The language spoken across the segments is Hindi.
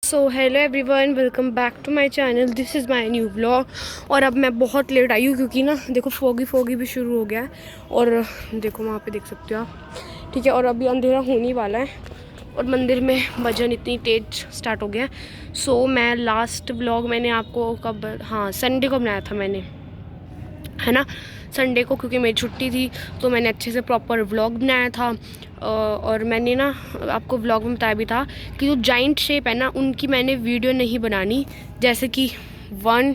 So hello everyone, welcome back to my channel. This is my new blog. और अब मैं बहुत लेट आई हूँ क्योंकि ना देखो फोगी भी शुरू हो गया है। और देखो वहाँ पे देख सकते हो आप, ठीक है। और अभी अंधेरा होने वाला है और मंदिर में भजन इतनी तेज स्टार्ट हो गया है। सो मैं लास्ट ब्लॉग मैंने आपको कब, हाँ, संडे को बनाया था मैंने, है ना, संडे को, क्योंकि मेरी छुट्टी थी तो मैंने अच्छे से प्रॉपर व्लॉग बनाया था। और मैंने ना आपको व्लॉग में बताया भी था कि जो जाइंट शेप है ना उनकी मैंने वीडियो नहीं बनानी, जैसे कि 1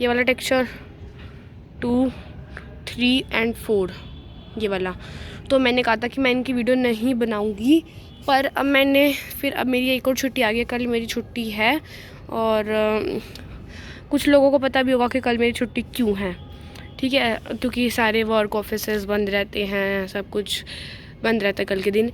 ये वाला टेक्सचर, 2, 3 एंड 4 ये वाला। तो मैंने कहा था कि मैं इनकी वीडियो नहीं बनाऊंगी, पर अब अब मेरी एक और छुट्टी आ गई। कल मेरी छुट्टी है और कुछ लोगों को पता भी होगा कि कल मेरी छुट्टी क्यों है, ठीक है, क्योंकि सारे वर्क ऑफिसेज बंद रहते हैं, सब कुछ बंद रहता है कल के दिन,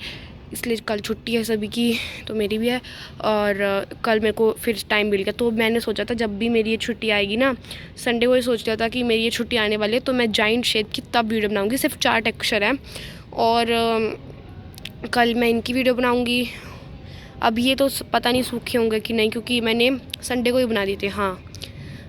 इसलिए कल छुट्टी है सभी की, तो मेरी भी है। और कल मेरे को फिर टाइम मिल गया, तो मैंने सोचा था जब भी मेरी ये छुट्टी आएगी ना, संडे को ये सोच लिया था कि मेरी ये छुट्टी आने वाली है तो मैं जाइंट शेप की तब वीडियो बनाऊँगी। सिर्फ 4 टेक्सचर है और कल मैं इनकी वीडियो बनाऊँगी। अब ये तो पता नहीं सूखे होंगे कि नहीं, क्योंकि मैंने संडे को ही बना दिए थे। हाँ,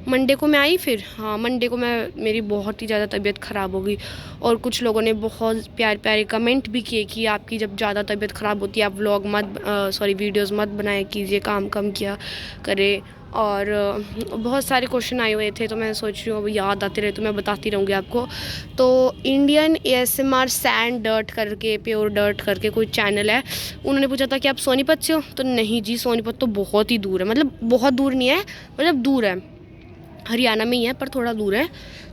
मंडे को मैं आई फिर, हाँ, मंडे को मेरी बहुत ही ज़्यादा तबीयत ख़राब हो गई। और कुछ लोगों ने बहुत प्यारे प्यारे कमेंट भी किए कि आपकी जब ज़्यादा तबीयत ख़राब होती है आप व्लॉग वीडियोस मत बनाया कीजिए, काम कम किया करे। और बहुत सारे क्वेश्चन आए हुए थे, तो मैं सोच रही हूँ अब याद आते रहे तो मैं बताती रहूँगी आपको। तो इंडियन ASMR सैंड डर्ट करके, प्योर डर्ट करके कोई चैनल है, उन्होंने पूछा था कि आप सोनीपत से हो। तो नहीं जी, सोनीपत तो बहुत ही दूर है, मतलब बहुत दूर नहीं है, मतलब दूर है, हरियाणा में ही है पर थोड़ा दूर है।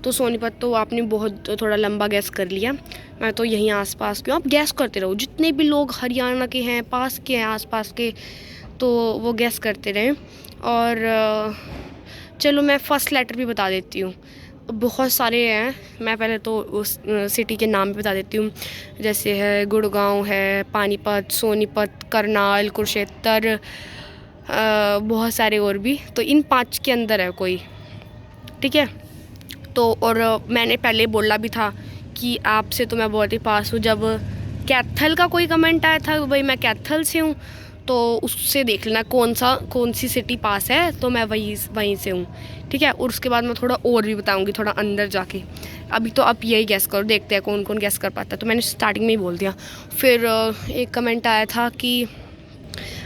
तो सोनीपत तो आपने बहुत थोड़ा लंबा गैस कर लिया, मैं तो यहीं आसपास की हूँ। आप गैस करते रहो, जितने भी लोग हरियाणा के हैं, पास के हैं, आसपास के, तो वो गैस करते रहें। और चलो मैं फ़र्स्ट लेटर भी बता देती हूँ, बहुत सारे हैं। मैं पहले तो उस सिटी के नाम भी बता देती हूँ, जैसे है गुड़गांव है, पानीपत, सोनीपत, करनाल, कुरुक्षेत्र, बहुत सारे और भी। तो इन 5 के अंदर है कोई, ठीक है। तो और मैंने पहले बोला भी था कि आपसे तो मैं बहुत ही पास हूँ। जब कैथल का कोई कमेंट आया था, भाई मैं कैथल से हूँ, तो उससे देख लेना कौन सी सिटी पास है, तो मैं वहीं से हूँ, ठीक है। और उसके बाद मैं थोड़ा और भी बताऊँगी थोड़ा अंदर जाके। अभी तो आप यही गैस करो, देखते हैं कौन कौन गैस कर पाता है। तो मैंने स्टार्टिंग में ही बोल दिया। फिर एक कमेंट आया था कि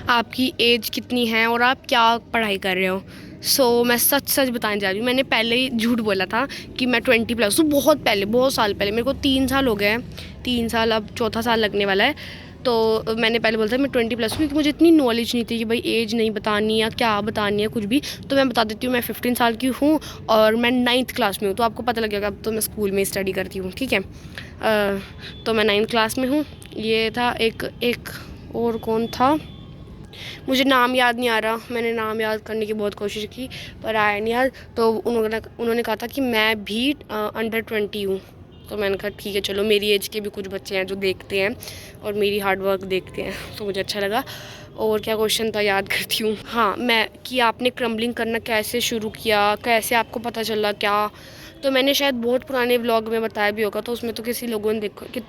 आपकी एज कितनी है और आप क्या पढ़ाई कर रहे हो। मैं सच बताने जा रही हूँ, मैंने पहले ही झूठ बोला था कि मैं 20+ हूँ, बहुत पहले, बहुत साल पहले, मेरे को 3 साल हो गए हैं, 3 साल, अब चौथा साल लगने वाला है। तो मैंने पहले बोला था मैं 20+ हूँ, क्योंकि मुझे इतनी नॉलेज नहीं थी कि भाई एज नहीं बतानी या क्या बतानी है कुछ भी। तो मैं बता देती हूँ, मैं 15 साल की हूँ और मैं 9th क्लास में हूँ, तो आपको पता लगेगा। अब तो मैं स्कूल में स्टडी करती हूँ, ठीक है। तो मैं 9th क्लास में हूँ। ये था एक और कौन था, मुझे नाम याद नहीं आ रहा, मैंने नाम याद करने की बहुत कोशिश की पर आया नहीं याद। तो उन्होंने कहा था कि मैं भी अंडर 20 हूँ। तो मैंने कहा ठीक है, चलो मेरी एज के भी कुछ बच्चे हैं जो देखते हैं और मेरी हार्ड वर्क देखते हैं, तो मुझे अच्छा लगा। और क्या क्वेश्चन था, याद करती हूँ। हाँ, मैं कि आपने क्रम्बलिंग करना कैसे शुरू किया, कैसे आपको पता चला क्या। तो मैंने शायद बहुत पुराने व्लॉग में बताया भी होगा, तो उसमें तो कितने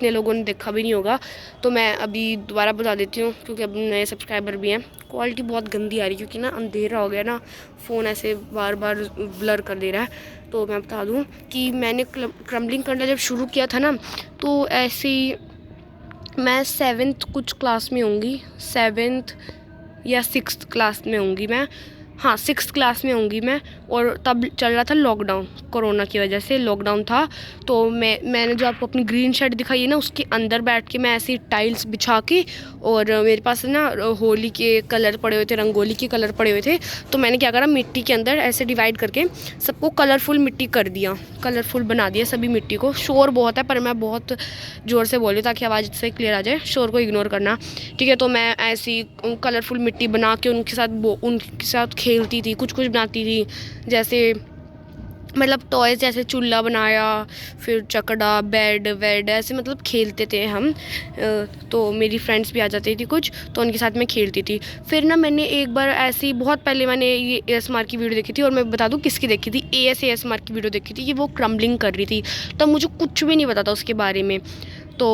लोगों ने देखा भी नहीं होगा। तो मैं अभी दोबारा बता देती हूँ, क्योंकि अब नए सब्सक्राइबर भी हैं। क्वालिटी बहुत गंदी आ रही, क्योंकि ना अंधेरा हो गया ना, फ़ोन ऐसे बार बार ब्लर कर दे रहा है। तो मैं बता दूँ कि मैंने क्रम्बलिंग करना जब शुरू किया था ना, तो ऐसे ही मैं 7th कुछ क्लास में होंगी, 7th या 6th क्लास में होंगी मैं, हाँ 6th क्लास में होंगी मैं। और तब चल रहा था लॉकडाउन, कोरोना की वजह से लॉकडाउन था। तो मैंने जो आपको अपनी ग्रीन शर्ट दिखाई है ना, उसके अंदर बैठ के मैं ऐसी टाइल्स बिछा के, और मेरे पास ना होली के कलर पड़े हुए थे, रंगोली के कलर पड़े हुए थे। तो मैंने क्या करा, मिट्टी के अंदर ऐसे डिवाइड करके सबको कलरफुल मिट्टी कर दिया, कलरफुल बना दिया सभी मिट्टी को। शोर बहुत है पर मैं बहुत ज़ोर से बोल रही हूँ ताकि आवाज़ से क्लियर आ जाए, शोर को इग्नोर करना, ठीक है। तो मैं ऐसी कलरफुल मिट्टी बना के उनके साथ खेलती थी, कुछ बनाती थी, जैसे मतलब टॉयज़, जैसे चूल्हा बनाया, फिर चकड़ा, बेड वेड, ऐसे मतलब खेलते थे हम। तो मेरी फ्रेंड्स भी आ जाती थी कुछ, तो उनके साथ मैं खेलती थी। फिर ना मैंने एक बार ऐसी, बहुत पहले मैंने ये ASMR की वीडियो देखी थी, और मैं बता दूँ किसकी देखी थी, ASMR की वीडियो देखी थी कि वो क्रम्बलिंग कर रही थी। तब मुझे कुछ भी नहीं पता था उसके बारे में। तो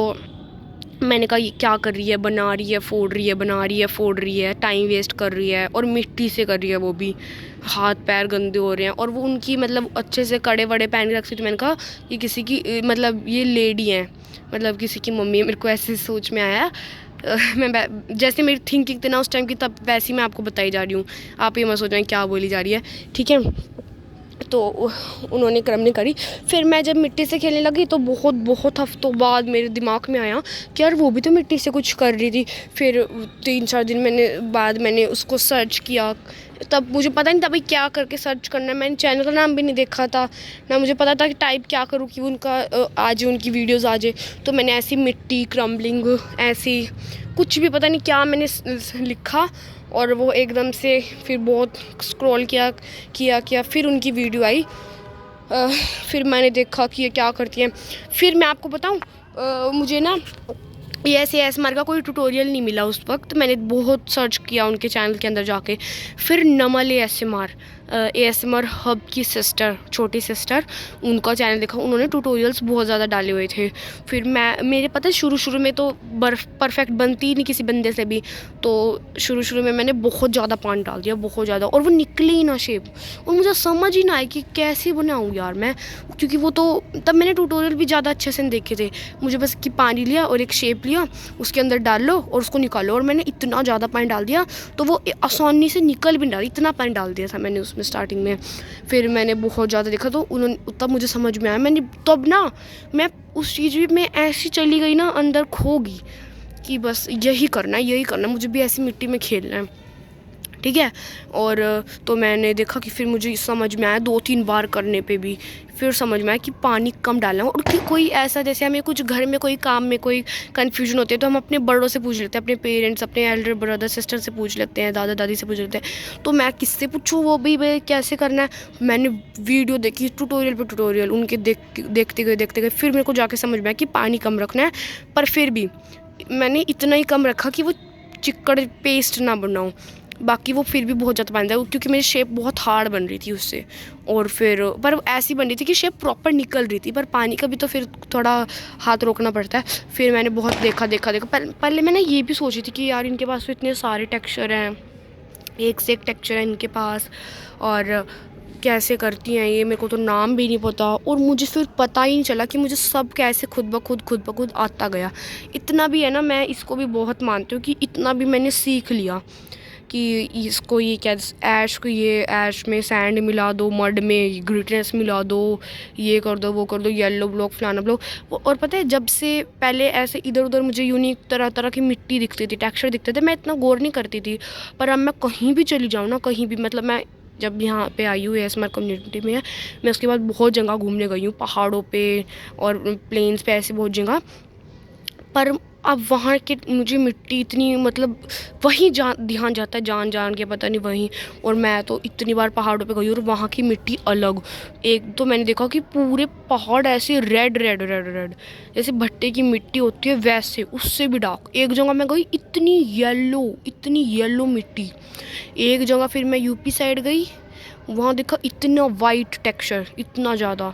मैंने कहा ये क्या कर रही है, बना रही है फोड़ रही है, बना रही है फोड़ रही है, टाइम वेस्ट कर रही है, और मिट्टी से कर रही है, वो भी हाथ पैर गंदे हो रहे हैं। और वो उनकी मतलब अच्छे से कड़े वड़े पहन के रखती थी। मैंने कहा ये किसी की मतलब ये लेडी है, मतलब किसी की मम्मी है। मेरे को ऐसे सोच में आया। मैं जैसे मेरी थिंकिंग थी ना उस टाइम की, तब वैसी मैं आपको बताई जा रही हूँ। आप ये मत सोचें क्या बोली जा रही है, ठीक है। तो उन्होंने क्रम नहीं करी। फिर मैं जब मिट्टी से खेलने लगी तो बहुत बहुत हफ्तों बाद मेरे दिमाग में आया कि यार वो भी तो मिट्टी से कुछ कर रही थी। फिर 3-4 दिन मैंने उसको सर्च किया। तब मुझे पता नहीं था भाई क्या करके सर्च करना है। मैंने चैनल का नाम भी नहीं देखा था, ना मुझे पता था कि टाइप क्या करूँ कि उनका आ जाए, उनकी वीडियोज़ आ जाए। तो मैंने ऐसी मिट्टी क्रम्बलिंग ऐसी कुछ भी पता नहीं क्या मैंने लिखा, और वो एकदम से फिर बहुत स्क्रॉल किया फिर उनकी वीडियो आई। फिर मैंने देखा कि ये क्या करती हैं। फिर मैं आपको बताऊं, मुझे ना ये ASMR का कोई ट्यूटोरियल नहीं मिला उस वक्त। मैंने बहुत सर्च किया उनके चैनल के अंदर जाके। फिर नमल ASMR हब की सिस्टर, छोटी सिस्टर, उनका चैनल देखा। उन्होंने ट्यूटोरियल्स बहुत ज़्यादा डाले हुए थे। फिर मेरे पता है शुरू में तो परफेक्ट बनती ही नहीं किसी बंदे से भी। तो शुरू में मैंने बहुत ज़्यादा पानी डाल दिया, बहुत ज़्यादा, और वो निकली ही ना शेप। और मुझे समझ ही ना आया कि कैसे बनाऊँ यार मैं, क्योंकि वो तो तब मैंने ट्यूटोरियल भी ज़्यादा अच्छे से नहीं देखे थे। मुझे बस कि पानी लिया और एक शेप लिया, उसके अंदर डाल लो और उसको निकालो। और मैंने इतना ज़्यादा पानी डाल दिया तो वो आसानी से निकल भी नहीं रहा, इतना पानी डाल दिया था मैंने उसमें स्टार्टिंग में। फिर मैंने बहुत ज़्यादा देखा तो उन्होंने तब मुझे समझ में आया। मैंने तब ना मैं उस चीज़ में ऐसी चली गई ना, अंदर खो गई कि बस यही करना, मुझे भी ऐसी मिट्टी में खेलना है, ठीक है। और तो मैंने देखा कि फिर मुझे समझ में आया 2-3 बार करने पे भी फिर समझ में आया कि पानी कम डालना है। और कि कोई ऐसा जैसे हमें कुछ घर में कोई काम में कोई कन्फ्यूजन होती है तो हम अपने बड़ों से पूछ लेते हैं, अपने पेरेंट्स, अपने एल्डर ब्रदर सिस्टर से पूछ लेते हैं, दादा दादी से पूछ लेते हैं। तो मैं किससे पूछूँ वो भी भाई कैसे करना है। मैंने वीडियो देखी ट्यूटोरियल पे ट्यूटोरियल उनके देखते गए। फिर मेरे को जाके समझ में आया कि पानी कम रखना है। पर फिर भी मैंने इतना ही कम रखा कि वो चिक्कड़ पेस्ट ना बनाऊँ। बाकी वो फिर भी बहुत ज़्यादा बन जाए, क्योंकि मेरी शेप बहुत हार्ड बन रही थी उससे। और फिर पर ऐसी बन रही थी कि शेप प्रॉपर निकल रही थी, पर पानी का भी तो फिर थोड़ा हाथ रोकना पड़ता है। फिर मैंने बहुत देखा। पहले मैंने ये भी सोची थी कि यार इनके पास तो इतने सारे टेक्सचर हैं, एक से एक टेक्सचर है इनके पास, और कैसे करती हैं ये, मेरे को तो नाम भी नहीं पता। और मुझे फिर पता ही नहीं चला कि मुझे सब कैसे खुद ब खुद आता गया। इतना भी है ना, मैं इसको भी बहुत मानती हूँ कि इतना भी मैंने सीख लिया कि इसको ये क्या ऐश में सैंड मिला दो, मड में ग्लिटनेस मिला दो, ये कर दो वो कर दो, येलो ब्लॉक फलाना ब्लॉक। और पता है जब से पहले ऐसे इधर उधर मुझे यूनिक तरह की मिट्टी दिखती थी, टेक्सचर दिखते थे, मैं इतना गौर नहीं करती थी। पर अब मैं कहीं भी चली जाऊँ ना, कहीं भी, मतलब मैं जब यहाँ पे आई हूँ ASMR कम्युनिटी में, मैं उसके बाद बहुत जगह घूमने गई हूँ, पहाड़ों पे और प्लेन्स पे, ऐसे बहुत जगह। पर अब वहाँ के मुझे मिट्टी इतनी, मतलब वहीं ध्यान जाता है जान के, पता नहीं वहीं। और मैं तो इतनी बार पहाड़ों पे गई और वहाँ की मिट्टी अलग। एक तो मैंने देखा कि पूरे पहाड़ ऐसे रेड जैसे भट्टे की मिट्टी होती है वैसे, उससे भी डार्क। एक जगह मैं गई इतनी येलो मिट्टी। एक जगह फिर मैं यूपी साइड गई, वहाँ देखा इतना वाइट टेक्सचर, इतना ज़्यादा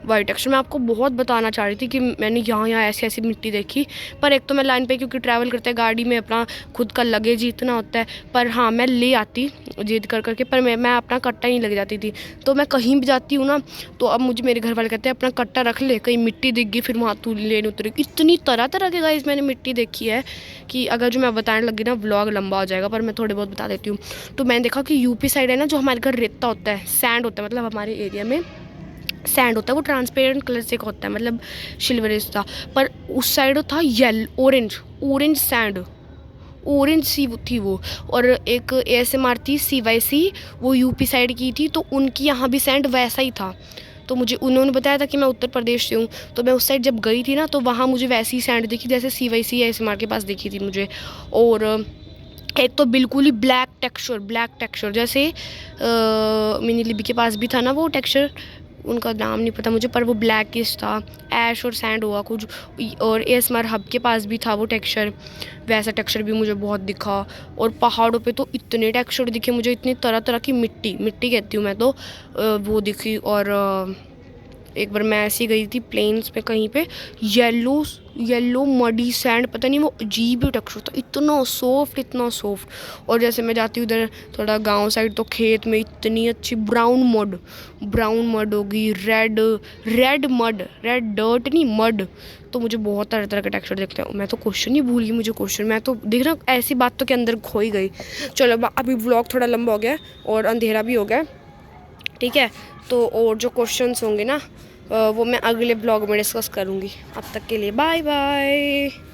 वाइट टेक्सचर। मैं आपको बहुत बताना चाह रही थी कि मैंने यहाँ ऐसी मिट्टी देखी। पर एक तो मैं लाइन पे क्योंकि ट्रैवल करते हैं गाड़ी में, अपना खुद का लगेज ही इतना होता है। पर हाँ, मैं ले आती जिद करके, पर मैं अपना कट्टा नहीं लेके जाती थी। तो मैं कहीं भी जाती हूँ ना, तो अब मुझे मेरे घर वाले कहते हैं अपना कट्टा रख ले, कहीं मिट्टी दिख गई फिर वहाँ तू लेने उतरेगी। इतनी तरह के गाइस मैंने मिट्टी देखी है कि अगर जो मैं बताने लगी ना व्लॉग लंबा हो जाएगा, पर मैं थोड़े बहुत बता देती हूँ। तो मैंने देखा कि यूपी साइड है ना, जो हमारे घर रेता होता है, सैंड होता है, मतलब हमारे एरिया में सैंड होता है, वो ट्रांसपेरेंट कलर से होता है, मतलब सिल्वरिश था। पर उस साइड था ऑरेंज सैंड, ऑरेंज सी थी वो। और एक ASMR थी CYC, वो यूपी साइड की थी, तो उनकी यहाँ भी सैंड वैसा ही था। तो मुझे उन्होंने बताया था कि मैं उत्तर प्रदेश से हूँ, तो मैं उस साइड जब गई थी ना, तो वहाँ मुझे वैसी सैंड दिखी जैसे CYC ASMR के पास दिखी थी मुझे। और एक तो बिल्कुल ही ब्लैक टेक्सचर जैसे मिनी लिबी के पास भी था ना वो टेक्सचर, उनका नाम नहीं पता मुझे, पर वो ब्लैकिश था, ऐश और सैंड हुआ कुछ। और ASMR हब के पास भी था वो टेक्सचर, वैसा टेक्सचर भी मुझे बहुत दिखा। और पहाड़ों पे तो इतने टेक्सचर दिखे मुझे, इतनी तरह की मिट्टी कहती हूँ मैं तो, वो दिखी। और एक बार मैं ऐसी गई थी प्लेन्स पे कहीं पे, येलो येलो मडी सैंड, पता नहीं वो अजीब ही टेक्सचर था, इतना सॉफ्ट इतना सॉफ्ट। और जैसे मैं जाती हूँ उधर थोड़ा गांव साइड तो खेत में इतनी अच्छी ब्राउन मड होगी, रेड मड, रेड डर्ट नहीं मड। तो मुझे बहुत तरह तरह के टेक्सचर देखते हैं। मैं तो क्वेश्चन ही भूल गई, मुझे क्वेश्चन, मैं तो देख रहा ऐसी बातों के अंदर खो ही गई। चलो अभी व्लॉग थोड़ा लंबा हो गया और अंधेरा भी हो गया, ठीक है। तो और जो क्वेश्चंस होंगे ना वो मैं अगले ब्लॉग में डिस्कस करूँगी। अब तक के लिए बाय बाय।